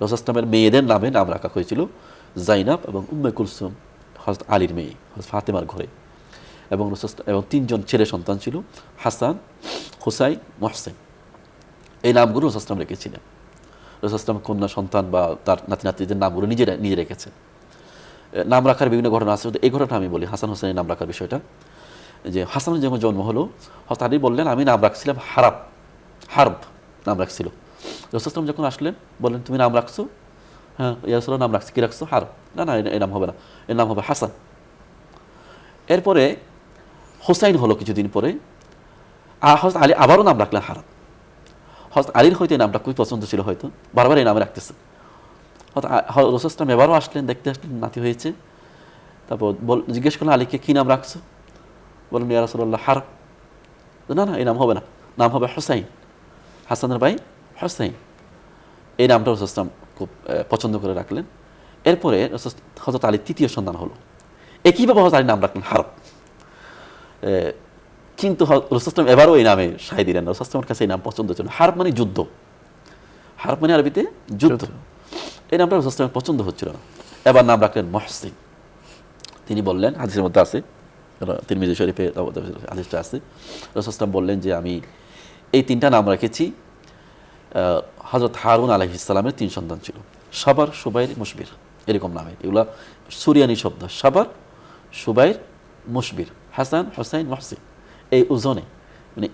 রাসূল ইসলামের মেয়েদের নামে নাম রাখা হয়েছিল জাইনাব এবং উম্মে কুলসুম, হযরত আলীর মেয়ে, হযরত ফাতেমার ঘরে। এবং 3 জন ছেলে সন্তান ছিল, হাসান, হুসাইন, মুহসিন। এই নামগুলো রাসূল ইসলাম রেখেছিলেন। রাসূল ইসলাম কন্যা সন্তান বা তার নাতি নাতনিদের নামগুলো নিজে রেখেছেন। নাম রাখার বিভিন্ন ঘটনা আছে, এই ঘটনাটা আমি বলি। হাসান হোসেনের নাম রাখার বিষয়টা, যে হাসানের যখন জন্ম হলো, হযরত আলী বললেন, আমি নাম রাখছিলাম হারব নাম রাখছিল। রাসূল ইসলাম যখন আসলেন বললেন, তুমি নাম রাখছো? হ্যাঁ ইয়া রাসূলুল্লাহ, নাম রাখছি। কি রাখছো? হারব। না না, এই নাম হবে না, এর নাম হবে হাসান। এরপরে হোসাইন হলো কিছুদিন পরে, হযরত আলী আবারও নাম রাখলেন হারব। হযরত আলীর হয়তো এই নামটা খুবই পছন্দ ছিল, হয়তো বারবার এই নামে রাখতেছে। রাসূল ইসলাম এবারও আসলেন, দেখতে আসলেন নাতি হয়েছে। তারপর জিজ্ঞেস করলেন, আলীকে কী নাম রাখছো? বললেন, ইয়া রাসূলুল্লাহ হারব। না না, এই নাম হবে না, নাম হবে হোসাইন, হাসানের ভাই হোসাইন। এই নামটা রাসূল ইসলাম খুব পছন্দ করে রাখলেন। এরপরে হযরত আলীর 3য় সন্তান হলো, একইভাবে হযরত আলী নাম রাখলেন হারব। কিন্তু রাসূল ইসলাম এবারও এই নামে সায় দিলেন। রাসূল ইসলামের কাছে এই নাম পছন্দ ছিল। হারব মানে যুদ্ধ, হারব মানে আরবিতে যুদ্ধ। এই নামটা রাসূল ইসলামের পছন্দ হচ্ছিল না। এবার নাম রাখলেন মুহসিন। তিনি বললেন, হাদিসের মধ্যে আছে, তিরমিজি শরীফে হাদিসটা আছে, রাসূল ইসলাম বললেন যে আমি এই 3টা নাম রেখেছি। হযরত হারুন আলাইহিস সালামের 3 সন্তান ছিল, সাবার, সুবাইর, মুশবির, এরকম নামে। এগুলা সুরিয়ানি শব্দ, সাবার, সুবাইর, মুশবির, হাসান, হুসাইন, মুহসিন। এই ওজনে, মানে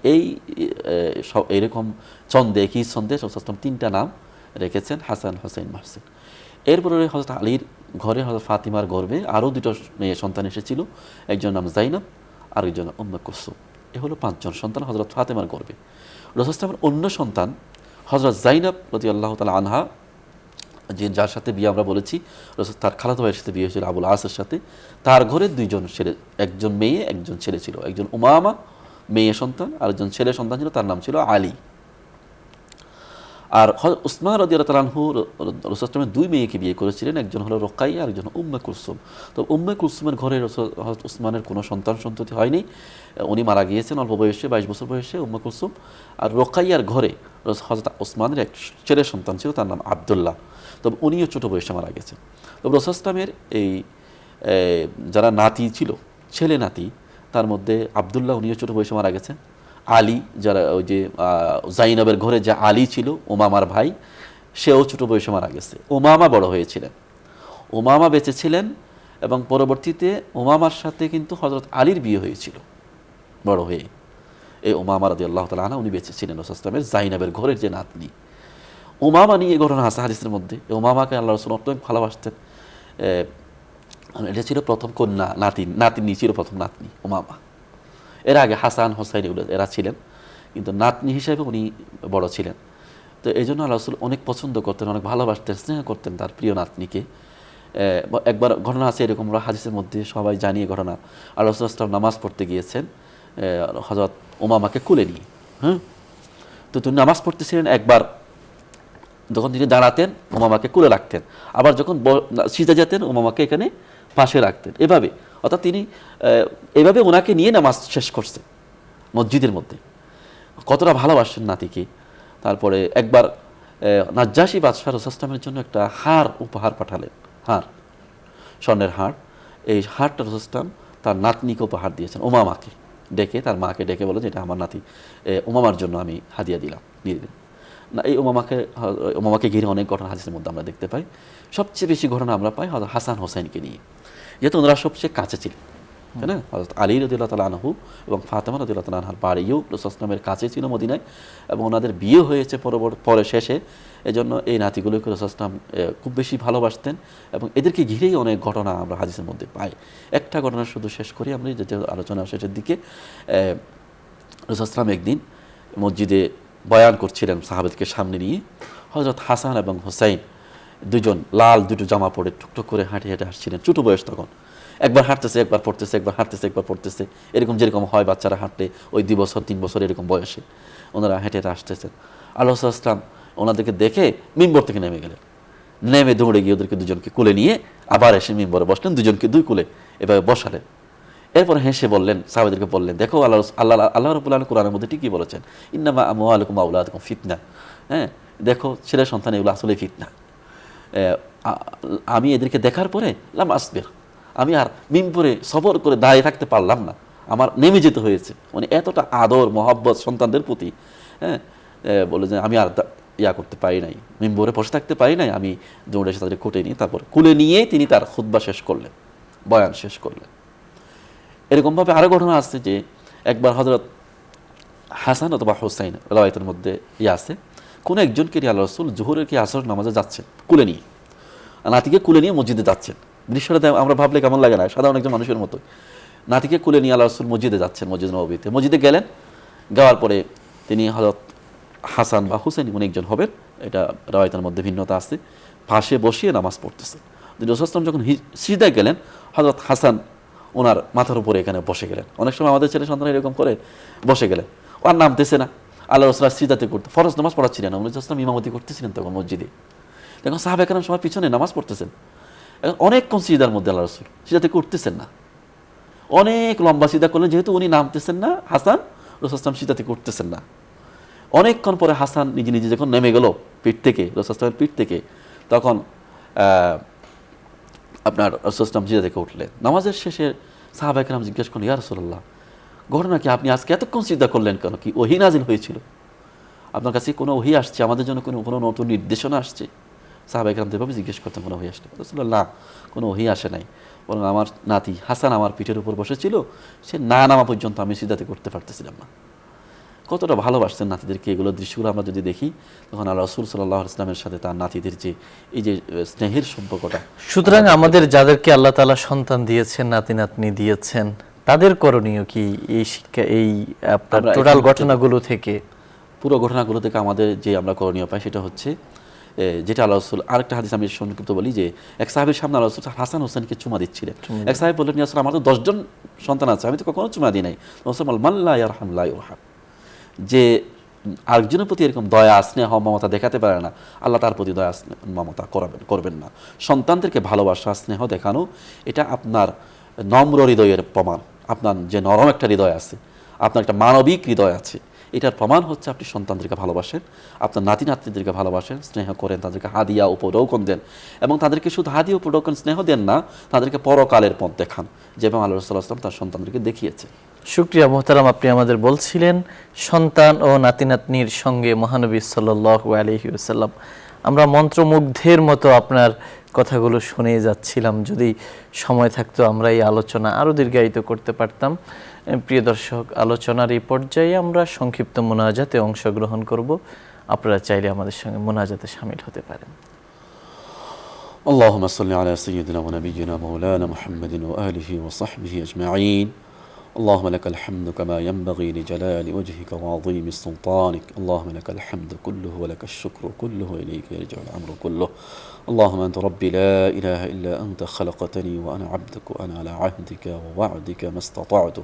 এইরকম ছন্দে, একই ছন্দে রাসূল ইসলাম 3টা নাম রেখেছেন, হাসান, হুসাইন, মুহসিন। এরপরে হযরত আলীর ঘরে হযরত ফাতিমার গর্ভে আরও 2টো মেয়ে সন্তান এসেছিল। একজন নাম জাইনাব, আর একজন উম্মে কুলসুম। এ হলো 5 জন সন্তান হযরত ফাতিমার গর্ভে। রাসূল ইসলামের অন্য সন্তান হযরত জাইনাব রাদিয়াল্লাহু তাআলা আনহা, যার সাথে বিয়ে আমরা বলেছি, তার খালাতো ভাইয়ের সাথে বিয়ে হয়েছিল আবুল আসের সাথে। তার ঘরে 2 জন ছেলে, একজন মেয়ে একজন ছেলে ছিল। একজন উমামা মেয়ে সন্তান, আর একজন ছেলে সন্তান ছিল, তার নাম ছিল আলী। আর উসমান রাদিয়াল্লাহু তাআলা আনহু রাসূল ইসলামের 2 মেয়েকে বিয়ে করেছিলেন। একজন হলো রোকাইয়া, আর একজন উম্মে কুলসুম। তো উম্মে কুলসুমের ঘরে হযরত উসমানের কোনো সন্তান সন্ততি হয়নি, উনি মারা গিয়েছেন অল্প বয়সে, 22 বছর বয়সে উম্মে কুলসুম। আর রোকাইয়ার ঘরে হযরত উসমানের এক ছেলে সন্তান ছিল, তার নাম আব্দুল্লাহ। তবে উনিও ছোটো বয়সে মারা গেছেন। তবে রাসূল ইসলামের এই যারা নাতি ছিল, ছেলে নাতি, তার মধ্যে আব্দুল্লাহ, উনিও ছোটো বয়সে মারা গেছেন। আলী, যারা ওই যে জাইনাবের ঘরে যে আলী ছিল, উমামার ভাই, সেও ছোটো বয়সে মারা গেছে। উমামা বড় হয়েছিলেন, উমামা বেঁচে ছিলেন, এবং পরবর্তীতে উমামার সাথে কিন্তু হযরত আলীর বিয়ে হয়েছিল বড় হয়ে। এই উমামা রাদিয়াল্লাহু তাআলা আনহা, উনি বেঁচে ছিলেন রাসূল ইসলামের জাইনাবের ঘরের যে নাতনি। উমামা নিয়ে এই ঘটনা আছে হাদিসের মধ্যে। উমামাকে আল্লাহ রাসূল অত্যন্ত ভালোবাসতেন। এটা ছিল প্রথম কন্যা, নাতিনি ছিল প্রথম নাতনি উমামা। এর আগে হাসান, হোসাইন এরা ছিলেন, কিন্তু নাতনি হিসেবে উনি বড় ছিলেন। তো এই জন্য আল্লাহ রাসূল অনেক পছন্দ করতেন, অনেক ভালোবাসতেন, স্নেহ করতেন তার প্রিয় নাতনিকে। একবার ঘটনা আছে এরকম, আমরা হাদিসের মধ্যে সবাই জানিয়ে ঘটনা, আল্লাহ রাসূল সাল্লাল্লাহু আলাইহি ওয়াসাল্লাম নামাজ পড়তে গিয়েছেন হযরত উমামাকে কোলে নিয়ে। হ্যাঁ, তো তিনি নামাজ পড়তেছিলেন, একবার যখন তিনি দাঁড়াতেন উমামাকে কোলে রাখতেন, আবার যখন সিজদা যেতেন উমামাকে এখানে পাশে রাখতেন, এভাবে। অর্থাৎ তিনি এভাবে ওনাকে নিয়ে নামাজ শেষ করছেন মসজিদের মধ্যে। কতটা ভালোবাসেন নাতিকে। তারপরে একবার নাজ্জাশী বাদশাহ রাসূলুল্লাহ সাল্লাল্লাহু আলাইহি ওয়াসাল্লামের জন্য একটা হার উপহার পাঠালেন, হার, স্বর্ণের হার। এই হারটা রাসূলুল্লাহ সাল্লাল্লাহু আলাইহি ওয়াসাল্লাম তার নাতনিকে উপহার দিয়েছেন, উমামাকে ডেকে, তার মাকে ডেকে বলে যে এটা আমার নাতি উমামার জন্য আমি হাদিয়া দিলাম, দিয়ে দিলেন না। এই উমামাকে ঘিরে অনেক ঘটনা হাদিসের মধ্যে আমরা দেখতে পাই। সবচেয়ে বেশি ঘটনা আমরা পাই হযরত হাসান হোসেনকে নিয়ে, যেহেতু ওনারা সবচেয়ে কাছে ছিলেন, তাই না? হযরত আলী রাদিয়াল্লাহু তাআলা আনহু এবং ফাতেমা রাদিয়াল্লাহু তাআলা আনহার বাড়িও রাসূলুল্লাহ সাল্লাল্লাহু আলাইহি ওয়াসাল্লামের কাছে ছিল মদিনায়, এবং ওনাদের বিয়ে হয়েছে পরে শেষে। এজন্য এই নাতিগুলোকে রাসূলুল্লাহ সাল্লাল্লাহু আলাইহি ওয়াসাল্লাম খুব বেশি ভালোবাসতেন, এবং এদেরকে ঘিরেই অনেক ঘটনা আমরা হাদিসের মধ্যে পাই। একটা ঘটনা শুধু শেষ করি আমরা, যেটা আলোচনা শেষের দিকে। রাসূলুল্লাহ সাল্লাল্লাহু আলাইহি ওয়াসাল্লাম একদিন মসজিদে বয়ান করছিলেন সাহাবাদেরকে সামনে নিয়ে। হযরত হাসান এবং হোসাইন দুজন লাল দুটো জামা পরে টুকটুক করে হাঁটে হেঁটে আসছিলেন, ছোটো বয়স তখন। একবার হাঁটতেছে, একবার পড়তেছে, একবার হাঁটতেছে, একবার পড়তেছে, এরকম যেরকম হয় বাচ্চারা হাঁটলে ওই 2 বছর 3 বছর এরকম বয়সে ওনারা হেঁটে হেঁটে আসতেছেন। আল্লাহ রাসূল সাল্লাল্লাহু আলাইহি ওয়াসাল্লাম ওনাদেরকে দেখে মিম্বর থেকে নেমে গেলেন, নেমে দৌড়ে গিয়ে ওদেরকে দুজনকে কোলে নিয়ে আবার এসে মিম্বরে বসলেন, দুজনকে দুই কোলে এভাবে বসালেন। এরপর হেসে বললেন, সাহাবাদেরকে বললেন, দেখো আল্লাহ রাব্বুল আলামিন কোরআনের মধ্যে ঠিকই বলেছেন, ইন্নামা আমওয়ালুকুম ওয়া আওলাদুকুম ফিতনা। হ্যাঁ, দেখো ছেলে সন্তান এগুলো আসলে ফিতনা। আমি এদেরকে দেখার পরে লাম আসবির, আমি আর মিম্বরে সবর করে দাঁড়িয়ে থাকতে পারলাম না, আমার নেমে যেতে হয়েছে। মানে এতটা আদর মহব্বত সন্তানদের প্রতি। হ্যাঁ, বলে যে আমি আর করতে পারি নাই, মিম্বরে বসে থাকতে পারি নাই, আমি দৌড়ে এসে তাদের কোটে নিয়ে তারপর কুলে নিয়ে তিনি তার খুতবা শেষ করলেন, বয়ান শেষ করলেন। এরকমভাবে আরও ঘটনা আছে যে একবার হযরত হাসান অথবা হোসাইন রাওয়ায়াতের মধ্যে আছে, কোনো একজনকে নিয়ে আল্লাহ রাসূল জোহরের কি আসর নামাজে যাচ্ছেন কুলে নিয়ে, নাতিকে কুলে নিয়ে মসজিদে যাচ্ছেন। দৃশ্যটা আমরা ভাবলে কেমন লাগে না, সাধারণ একজন মানুষের মতো। নাতিকে কুলে নিয়ে আল্লাহ রাসূল মসজিদে যাচ্ছেন, মসজিদ নববীতে। মসজিদে গেলেন, যাওয়ার পরে তিনি হযরত হাসান বা হুসেন কোন একজন হবেন, এটা রাওয়ায়াতের মধ্যে ভিন্নতা আছে, পাশে বসিয়ে নামাজ পড়তেছেন। রাসূল সাল্লাল্লাহু আলাইহি ওয়াসাল্লাম যখন সিজদায় গেলেন, হযরত হাসান ওনার মাথার উপরে এখানে বসে গেলেন। অনেক সময় আমাদের ছেলে সন্তান এরকম করে বসে গেলেন, ও আর নামতেছে না। আল্লাহ রাসূল সিজদাতে করতে, ফরজ নামাজ পড়াচ্ছিলেন, রাসূল সাল্লাল্লাহু আলাইহি ওয়াসাল্লাম ইমামতি করতেছিলেন তখন মসজিদে। দেখুন সাহাবা কেরাম সবার পিছনে নামাজ পড়তেছেন, এখন অনেকক্ষণ সিজদার মধ্যে আল্লাহ রাসূল সিজদাতে করতেছেন না, অনেক লম্বা সিজদা করলেন, যেহেতু উনি নামতেছেন না হাসান, রাসূল সাল্লাল্লাহু আলাইহি ওয়াসাল্লাম সিজদাতে করতেছেন না। অনেকক্ষণ পরে হাসান নিজে নিজে যখন নেমে গেল পিঠ থেকে, রাসূল সাল্লাল্লাহু আলাইহি ওয়াসাল্লামের পিঠ থেকে, তখন আপনার রাসূল সাল্লাল্লাহু আলাইহি ওয়াসাল্লাম সিজদা থেকে উঠলেন। নামাজের শেষে সাহাবা কেরাম জিজ্ঞেস করলেন, ইয়া রাসূলুল্লাহ, ঘটনা কি, আপনি আজকে এতক্ষণ সিজদা করলেন কেন? কি ওহী নাজিল হয়েছিল? আপনার কাছে কোনো ওহী আসছে, আমাদের জন্য কোনো নতুন নির্দেশনা আসছে? সাহাবা কেরাম যেভাবে জিজ্ঞেস করতেন, কোনো ওহী আসছে? রাসূলুল্লাহ, কোনো ওহী আসে নাই, বরং আমার নাতি হাসান আমার পিঠের উপর বসেছিল, সে না নামা পর্যন্ত আমি সিজদাতে করতে পারতেছিলাম না। কতটা ভালোবাসতেন নাতিদেরকে, এগুলো দৃশ্যগুলো আমরা যদি দেখি, তখন আল্লাহ রাসূল সাল্লাল্লাহু আলাইহি ওয়াসাল্লামের সাথে তার নাতিদের যে এই যে স্নেহের সম্পর্কটা। সুতরাং আমাদের যাদেরকে আল্লাহ তাআলা সন্তান দিয়েছেন, নাতি নাতনি দিয়েছেন, তাদের করণীয় কি এই শিক্ষা, এই আপনার টোটাল ঘটনাগুলো থেকে? পুরো ঘটনাগুলো থেকে আমাদের যে আমরা করণীয় পাই সেটা হচ্ছে, যেটা আল্লাহ রাসূল, আরেকটা হাদিস আমি সংক্ষিপ্ত বলি, যে এক সাহাবীর সামনে আল্লাহ রাসূল হাসান হোসেনকে চুমা দিচ্ছিলেন। এক সাহাবী বললেন, ইয়া রাসূল, আমার তো 10 জন সন্তান আছে, আমি তো কখনো চুমা দিই নাই। রাসূল বললেন, মান লা ইয়ারহাম লা ইউরহাম, যে আরেকজনের প্রতি এরকম দয়া স্নেহ মমতা দেখাতে পারে না, আল্লাহ তার প্রতি দয়া মমতা করবেন না। সন্তানদেরকে ভালোবাসা স্নেহ দেখানো, এটা আপনার নম্র হৃদয়ের প্রমাণ। আপনার যে নরম একটা হৃদয় আছে, আপনার একটা মানবিক হৃদয় আছে, এটার প্রমাণ হচ্ছে আপনি সন্তানদেরকে ভালোবাসেন, আপনার নাতি নাতনিদেরকে ভালোবাসেন, স্নেহ করেন, তাদেরকে হাদিয়া উপঢৌকন দেন, এবং তাদেরকে শুধু হাদিয়া উপঢৌকন স্নেহ দেন না, তাদেরকে পরকালের পথ দেখান, যেভাবে আল্লাহ রাসূল সাল্লাল্লাহু আলাইহি ওয়াসাল্লাম তার সন্তানদেরকে দেখিয়েছে। শুকরিয়া মুহতারাম, আপনি আমাদের বলছিলেন সন্তান ও নাতি নাতনির সঙ্গে মহানবী সাল্লাল্লাহু আলাইহি ওয়াসাল্লাম। আমরা মন্ত্রমুগ্ধের মতো আপনার কথাগুলো শুনে যাচ্ছিলাম, যদি সময় থাকতো আমরা এই আলোচনা আরও দীর্ঘায়িত করতে পারতাম। প্রিয় দর্শক, আলোচনার এই পর্যায়ে আমরা সংক্ষিপ্ত মুনাজাতে অংশগ্রহণ করব, আপনারা চাইলে আমাদের সঙ্গে মুনাজাতে শামিল হতে পারেন। اللهم صل على سيدنا ونبينا مولانا محمد وآله وصحبه أجمعين اللهم لك الحمد كما ينبغي لجلال وجهك وعظيم سلطانك. اللهم لك الحمد كله ولك الشكر كله وإليك يرجع الأمر كله. اللهم أنت ربي لا إله إلا أنت خلقتني وأنا عبدك وأنا على عهدك ووعدك ما استطعت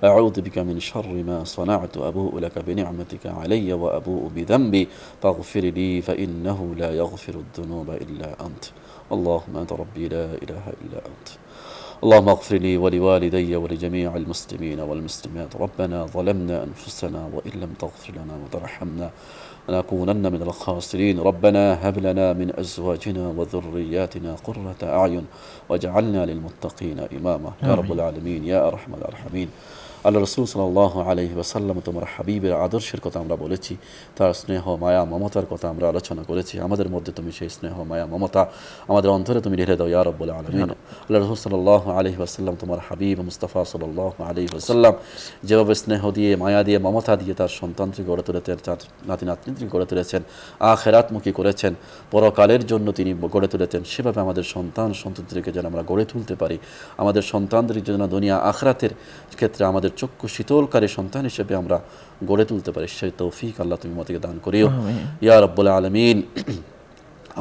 أعوذ بك من شر ما صنعت أبوء لك بنعمتك علي وأبوء بذنبي فاغفر لي فإنه لا يغفر الذنوب إلا أنت. اللهم أنت ربي لا إله إلا أنت. اللهم اغفر لي ولوالدي ولجميع المسلمين والمسلمات. ربنا ظلمنا أنفسنا وإن لم تغفر لنا وترحمنا لنكونن من الخاسرين. ربنا هب لنا من أزواجنا وذرياتنا قرة أعين واجعلنا للمتقين إماما يا رب العالمين يا أرحم الراحمين. আল্লাহ রাসূল সাল্লাল্লাহু আলাইহি ওয়াসাল্লাম তোমার হাবিবের আদর্শের কথা আমরা বলেছি, তার স্নেহ মায়া মমতার কথা আমরা আলোচনা করেছি। আমাদের মধ্যে তুমি সেই স্নেহ মায়া মমতা আমাদের অন্তরে তুমি ঢেলে দাও ইয়া রাব্বুল আলামিন। আল্লাহ রাসূল সাল্লাল্লাহু আলাইহি ওয়াসাল্লাম তোমার হাবিব মুস্তাফা সাল্লাল্লাহু আলাইহি ওয়াসাল্লাম যেভাবে স্নেহ দিয়ে মায়া দিয়ে মমতা দিয়ে তার সন্তানকে গড়ে তুলেছেন, তার নাতি নাতনিকে গড়ে তুলেছেন, আখিরাতমুখী করেছেন, পরকালের জন্য তিনি গড়ে তুলেছেন, সেভাবে আমাদের সন্তান সন্ততিদেরকে যেন আমরা গড়ে তুলতে পারি। আমাদের সন্তানদের জন্য দুনিয়া আখিরাতের ক্ষেত্রে আমাদের চক্ষু শীতলকারী সন্তান হিসেবে আমরা গড়ে তুলতে পারি, সেই তৌফিক আল্লাহ তুমি আমাদেরকে দান করিও ইয়া রাব্বুল আলামিন।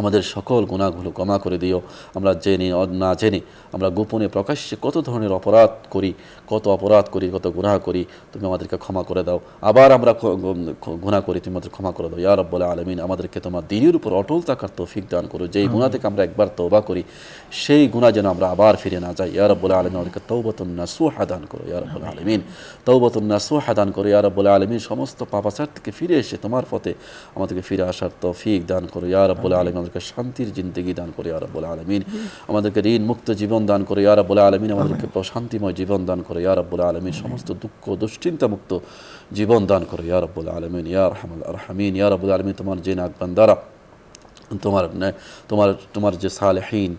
আমাদের সকল গুনাহগুলো ক্ষমা করে দিও। আমরা জেনে না জেনে আমরা গোপনে প্রকাশ্যে কত ধরনের অপরাধ করি, কত গুনাহ করি, তুমি আমাদেরকে ক্ষমা করে দাও। আবার আমরা গুনাহ করি, তুমি আমাদের ক্ষমা করে দাও ইয়া রাব্বুল আলামিন। আমাদেরকে তোমার দ্বীনের উপর অটল থাকার তৌফিক দান করো। যেই গুনাহ থেকে আমরা একবার তওবা করি সেই গুনাহ যেন আমরা আবার ফিরে না যাই ইয়া রাব্বুল আলামিন। আমাদেরকে তাওবাতুন নাসুহা দান করো ইয়া রাব্বুল আলামিন, তাওবাতুন নাসুহা দান করো ইয়া রাব্বুল আলামিন। সমস্ত পাপাচার থেকে ফিরে এসে তোমার পথে আমাদেরকে ফিরে আসার তৌফিক দান করো ইয়া রাব্বুল আলামিন। আমাদেরকে শান্তির জিন্দেগি দান করে ইয়া রাব্বুল আলামিন। আমাদেরকে ঋণ মুক্ত জীবন দান করে ইয়া রাব্বুল আলামিন। আমাদেরকে শান্তিময় জীবন দান করে ইয়া রাব্বুল আলামিন। সমস্ত দুঃখ দুশ্চিন্তা মুক্ত জীবন দান করে ইয়া রাব্বুল আলামিন ইয়া আরহামুর রাহিমিন। ইয়া রাব্বুল আলামিন তোমার যে নাক বান্দারা তোমার যে সালেহীন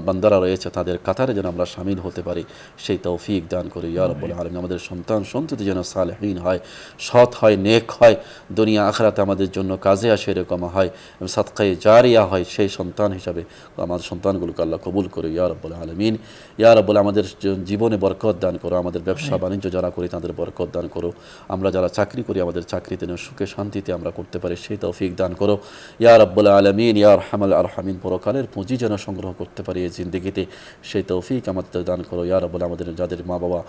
বান্দারা রয়েছে তাদের কাতারে যেন আমরা শামিল হতে পারি, সেই তৌফিক দান করি ইয়া রাব্বুল আলামিন। আমাদের সন্তান সন্ততি যেন সালেহীন হয়, সৎ হয়, নেক হয়, দুনিয়া আখিরাতে আমাদের জন্য কাজে আসে এরকম হয়, সাদকায়ে জারিয়া হয়, সেই সন্তান হিসাবে আমাদের সন্তানগুলোকে আল্লাহ কবুল করে ইয়া রাব্বুল আলামিন। ইয়া রাব্বুল আমাদের জীবনে বরকত দান করো, আমাদের ব্যবসা বাণিজ্য যারা করি তাদের বরকত দান করো, আমরা যারা চাকরি করি আমাদের চাকরিতে সুখে শান্তিতে আমরা করতে পারি সেই তৌফিক দান করো ইয়া রাব্বুল আলামিন ইয়া আরহামুর রাহিমিন। পরকালের পুঁজি যেন সংগ্রহ করতে পারি এই জিন্দেগিতে, সেই তৌফিক আমাদের দান করো ইয়া রাব্বুল। আমাদের যাদের মা বাবা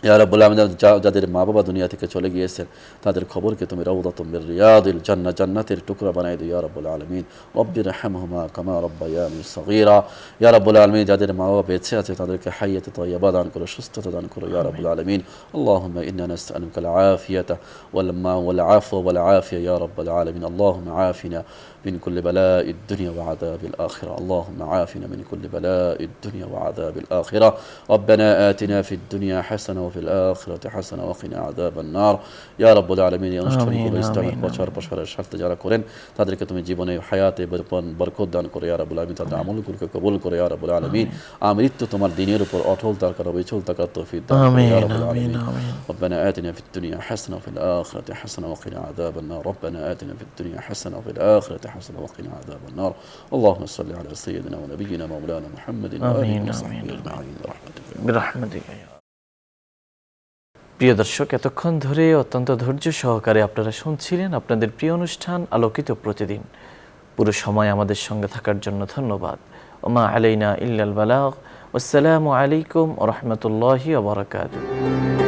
ইয়া রাব্বুল আলামিন যাদের মা বাবা দুনিয়া থেকে চলে গিয়েছেন তাদের খবরকে তুমি রাউদাতুম মির রিয়াদিল জান্নাহ, জান্নাতের টুকরা বানাই দিও ইয়া রাব্বুল আলামিন। রব্বিরহামহুমা কামা রাব্বায়ানি সগীরা। ইয়া রাব্বুল আলামিন যাদের মা বাবা বেঁচে আছে তাদেরকে হায়াতে তাইয়্যিবা দান করো, সুস্থতা দান করো ইয়া রাব্বুল আলামিন। আল্লাহুম্মা ইন্না নাসআলুকা আল আফিয়াতা ওয়াল আফওয়া ওয়াল আফিয়া ইয়া রাব্বুল আলামিন। আল্লাহুম্মা আফিনা من كل بلاء الدنيا وعذاب الآخرة. اللهم عافنا من كل بلاء الدنيا وعذاب الآخرة. ربنا آتنا في الدنيا حسنة وفي الآخرة حسنة وقنا عذاب النار يا رب العالمين. يا অনুষ্ঠানগুলো ইসলামের প্রচার প্রসারের স্বার্থে যারা করেন তাদেরকে তুমি জীবনে হায়াতে বরকত দান করে ইয়া রাব্বুল আলামিন। তাদের আমলগুলোকে কবুল করে ইয়া রাব্বুল আলামিন। আমৃত্যু তোমার দ্বীনের উপর অটল থাকার অবিচল থাকার তৌফিক দান করে ইয়া রাব্বুল আলামিন। ربنا آتنا في الدنيا حسنة وفي الآخرة حسنة وقنا عذاب النار. ربنا آتنا في الدنيا حسنة وفي الآخرة حسنة وقنا عذاب النار. اللهم صل على سيدنا ونبينا مولانا محمد وآله وصحبه أجمعين برحمتك يا رب. প্রিয় দর্শক, এতক্ষণ ধরে অত্যন্ত ধৈর্য সহকারে আপনারা শুনছিলেন আপনাদের প্রিয় অনুষ্ঠান আলোকিত প্রতিদিন। পুরো সময় আমাদের সঙ্গে থাকার জন্য ধন্যবাদ। ওমা আলাইনা ইল্লাল বালাগ। আসসালামু আলাইকুম ওয়া রাহমাতুল্লাহি ওয়া বারাকাতুহু।